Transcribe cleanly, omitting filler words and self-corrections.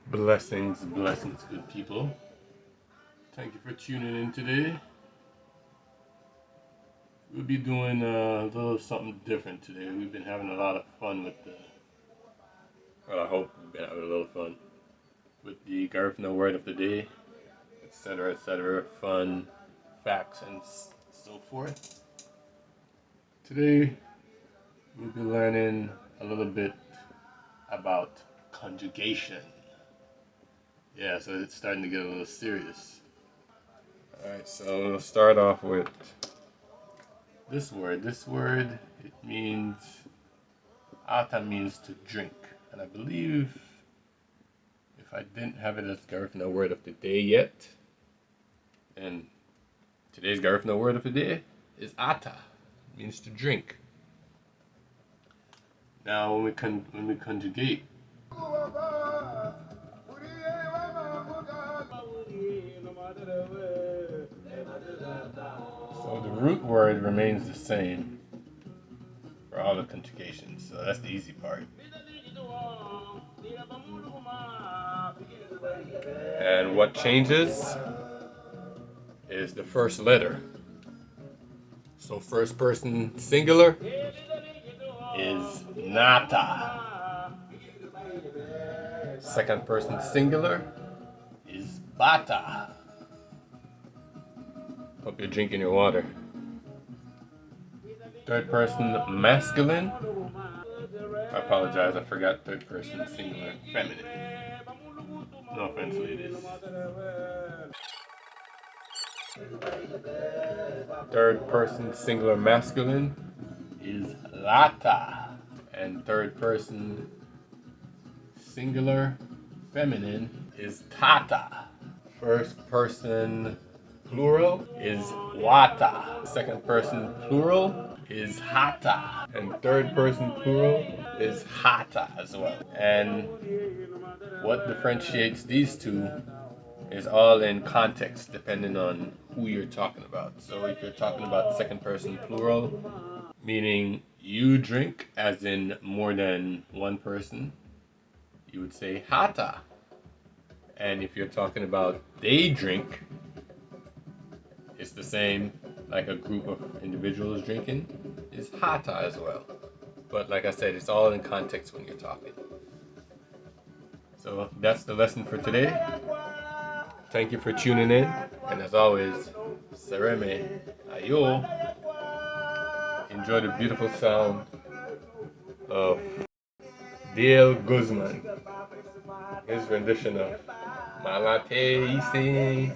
Blessings, blessings, good people. Thank you for tuning in today. We'll be doing a little something different today. We've been having a lot of fun with I hope we've been having a little fun with the Garifuna word of the day, etc., fun, facts, and so forth. Today, we'll be learning a little bit about conjugation. Yeah, so it's starting to get a little serious. Alright, so we'll start off with this word. This word, it means, ata means to drink. And I believe, if I didn't have it as Garifuna word of the day yet, then today's Garifuna word of the day is ata. It means to drink. Now when we conjugate, so the root word remains the same for all the conjugations, so that's the easy part. And what changes is the first letter. So first person singular is nata. Second person singular is bata. Hope you're drinking your water. Third person masculine. I apologize, I forgot third person singular feminine. No offense, ladies. Third person singular masculine is lata. And third person singular feminine is tata. First person plural is wata. Second person plural is hata. And third person plural is hata as well. And what differentiates these two is all in context, depending on who you're talking about. So if you're talking about second person plural, meaning you drink, as in more than one person, you would say hata. And if you're talking about they drink, it's the same, like a group of individuals drinking, is hata as well. But like I said, it's all in context when you're talking. So that's the lesson for today. Thank you for tuning in. And as always, Sereme Ayo. Enjoy the beautiful sound of Dale Guzman. His rendition of Malate Isi.